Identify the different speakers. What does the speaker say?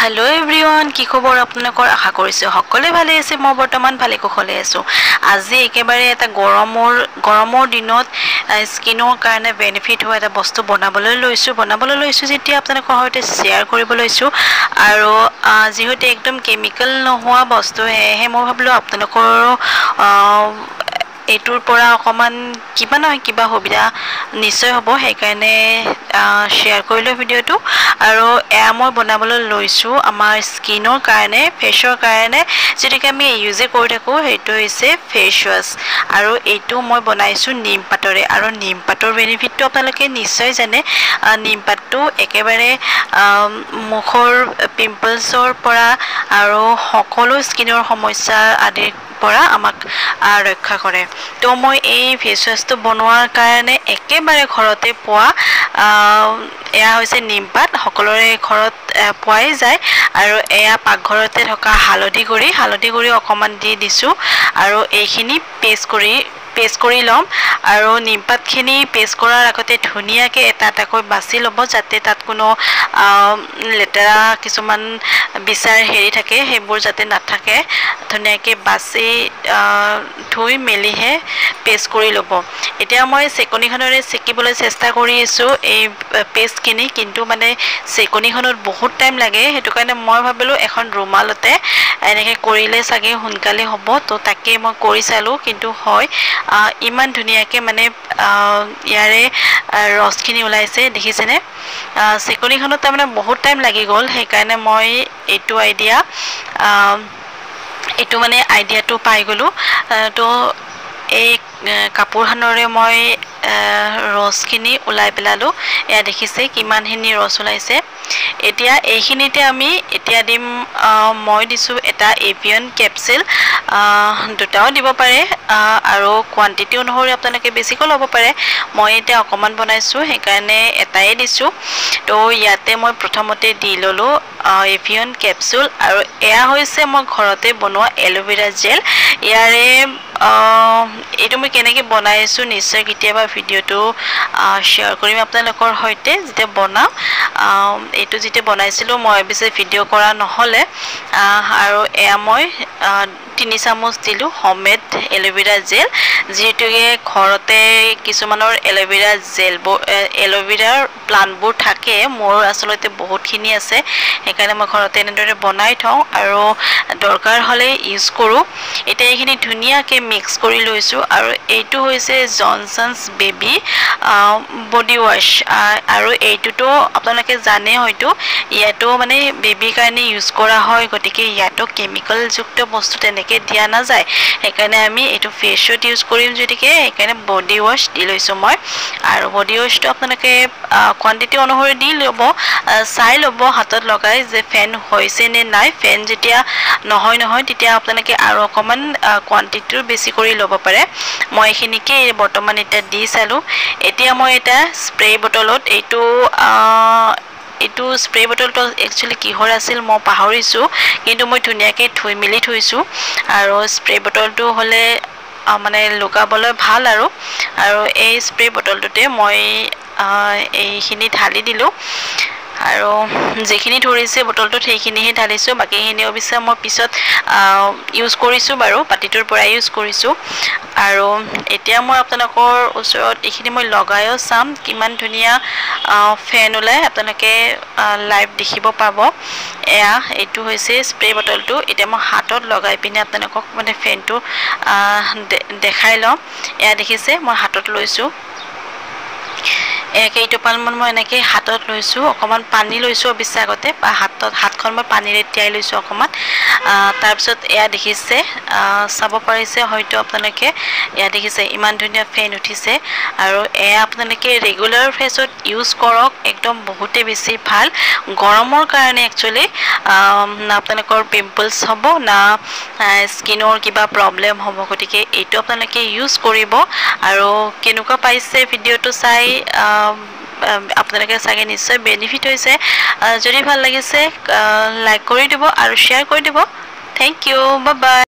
Speaker 1: hello everyone কি খবৰ আপোনালোকৰ আশা কৰিছো সকলোৱে ভালে আছে মই বৰ্তমান ভালে কুশলে আছো আজি একেবাৰে এটা গৰমৰ দিনত স্কিনৰ কাৰণে বেনিফিট হোৱা এটা বস্তু বনাবলৈ লৈছো যেতিয়া আপোনালোকৰ সৈতে শেয়াৰ কৰিব লৈছো আৰু যিহেতু একদম কেমিক্যাল নোহোৱা বস্তু হে মই ভাবলো আপোনালোকৰ এটোৰ পৰা অকমান কিবা নহয় কিবা সুবিধা নিশ্চয় হ'ব হেকাৰণে শেয়াৰ কৰিলো ভিডিওটো আৰু এয়া মই বনাবলৈ লৈছো আমাৰ স্কিনৰ কাৰণে ফেচৰ কাৰণে যেটিকে আমি ইউজ কৰি থাকো হেটো হৈছে ফেস ওয়াশ আৰু এটো মই বনাইছো নিম পাতৰে আৰু নিম পাতৰ বেনিফিটটো আপোনালোকে নিশ্চয় জানে নিম পাতটো একেবাৰে মুখৰ পিম্পলছৰ পৰা আৰু সকলো স্কিনৰ সমস্যা আদি পৰা আমাক ৰক্ষা কৰে তো মই এই ফেস ওয়াশটো বনোৱাৰ কাৰণে একেবাৰে ঘৰতে পোৱা এয়া হৈছে নিমপাত সকলোৰে ঘৰত পোৱাই যায় আৰু এয়া পাকঘৰতে থকা হালধি গুৰি অকমান দি দিছো আৰু এইখিনি পেষ্ট কৰি লম আৰু নিমপাতখিনি পেষ্ট কৰাৰ আগতে ধুনিয়াকে এটাকৈ বাছি লব যাতে তাত কোনো লেতেৰা কিছুমান বিচাৰ হেৰি থাকে হেবোৰ যাতে নাথাকে ধুনিয়াকে বাছি ধুই মেলিহে পেষ্ট কৰি লব এতিয়া মই চেকনিখনৰে চেকিবলৈ চেষ্টা কৰি আছো এই পেষ্টখিনি কিন্তু মানে চেকনিখনত বহুত টাইম লাগে হেতু কাৰণে মই ভাবিলো এখন ৰুমালতে এনেকে কৰিলে সাগে হুনকালে হ'ব তো তাকে মই কৰি চালো কিন্তু হয় ইমান ধুনিয়াকে মানে ইয়াৰে ৰসখিনি ওলাইছে দেখিছেনে চেকনিখনত তাৰমানে বহুত টাইম লাগি গল হেকাৰণে মই এটো মানে আইডিয়াটো পাই গলো তো এই কাপোৰখনৰে মই ৰসখিনি উলাই পেলালো এয়া দেখিছে কিমানখিনি ৰস ওলাইছে এতিয়া এইখিনিতে আমি এতিয়া দিম মই দিছো এটা এভিয়ন ক্যাপসুল দুটাও দিব পাৰে আৰু কোৱান্টিটি অনুসৰি আপোনালোকে বেছিকৈ ল'ব পাৰে মই এতিয়া অকমান বনাইছো হেকাৰণে এটাই দিছো তো ইয়াতে মই প্ৰথমতে দি ললো এভিয়ন ক্যাপসুল আৰু এয়া হৈছে মই ঘৰতে বনোৱা এলোভেৰা জেল ইয়াৰে এটো মই কেনেকৈ বনাইছো নিশ্চয় কেতিয়াবা ভিডিওটো শেয়াৰ কৰিম আপোনালোকৰ সৈতে যেতিয়া বনাও এটো যেতিয়া বনাইছিলো মই বিছে ভিডিও কৰা নহলে আৰু এয়া মই 3 চামুচ দিলো হোমমেড এলোভেৰা জেল যেটোকে ঘৰতে কিছুমানৰ এলোভেৰা জেল এলোভেৰাৰ প্লান্টবোৰ থাকে মোৰ আসলতে বহুতখিনি আছে হেকাৰণে মই ঘৰতে এনেদৰে বনাই থওঁ আৰু দৰকাৰ হলে ইউজ কৰো এতিয়া এইখিনি ধুনিয়াকে মিক্স কৰি লৈছো আৰু এইটো হৈছে জনসনস বেবি বডি ওয়াশ আৰু এইটোটো আপোনালোকে জানে হয়তো ইয়াটো মানে বেবি কাৰণে ইউজ কৰা হয় গটিকে ইয়াটো কেমিক্যাল যুক্ত বস্তু তেনেকে দিয়া না যায় হেকাৰণে আমি এটো ফেশত ইউজ কৰিম যদিকে হেকাৰণে বডি ওয়াশ দি লৈছো মই আৰু বডি ওয়াশটো আপোনালোকে কোৱান্টিটি অনুসৰি দি লব চাই লব হাতত লগাই যে ফেন হৈছে নে নাই ফেন যেতিয়া নহয় তেতিয়া আপোনালোকে আৰু অকমান কোৱান্টিটিৰ বেছি কৰি লব পাৰে মই এখিনিকে বৰ্তমান এটা দি চালো এতিয়া মই এটা স্প্ৰে বটলত এটো স্প্ৰে বটলটো একচুয়ালি কিহৰ আছিল মই পাহৰিছো কিন্তু মই ধুনিয়াকে ধুই মিলি থৈছো আৰু স্প্ৰে বটলটো হলে মানে লগাবলৈ ভাল আৰু এই স্প্ৰে বটলটোতে মই এইখিনি ঢালি দিলো আৰু যেখিনি ধৰিছে বটলটো সেইখিনিহে ঢালিছো বাকিখিনি অবিশ্বাস মই পিছত ইউজ কৰিছো বাৰু পাটিটোৰ পৰা ইউজ কৰিছো আৰু এতিয়া মই আপোনালোকৰ ওচৰত এইখিনি মই লগায়ো চাম কিমান ধুনিয়া ফেন ওলাই আপোনালোকে লাইভ দেখিব পাব এয়া এটো হৈছে স্প্ৰে বটলটো এতিয়া মই হাতত লগাই পিনে আপোনালোকক মানে ফেনটো দেখাই লম এয়া দেখিছে মই হাতত লৈছো এইটো পালমন মই এনেকৈ হাতত লৈছো অকমান পানী লৈছো অবিশ্বাগতে হাতখন মই পানীৰে তিয়াই লৈছো অকমান তাৰ পিছত এয়া দেখিছে চাব পাৰিছে হয়তো আপোনালোকে এয়া দেখিছে ইমান ধুনিয়া ফেন উঠিছে আৰু এয়া আপোনালোকে ৰেগুলাৰ ফেসত ইউজ কৰক একদম বহুতে বেছি ভাল গৰমৰ কাৰণে একচুয়ালি আপোনালোকৰ পিম্পলছ হ'ব না স্কিনৰ কিবা প্ৰবলেম হ'ব গটিকে এইটো আপোনালোকে ইউজ কৰিব আৰু কেনেকুৱা পাইছে ভিডিওটো চাই আপোনালোকে সাগে নিশ্চয় বেনিফিট হৈছে যদি ভাল লাগিছে লাইক কৰি দিব আৰু শেয়াৰ কৰি দিব থ্যাংক ইউ বাই বাই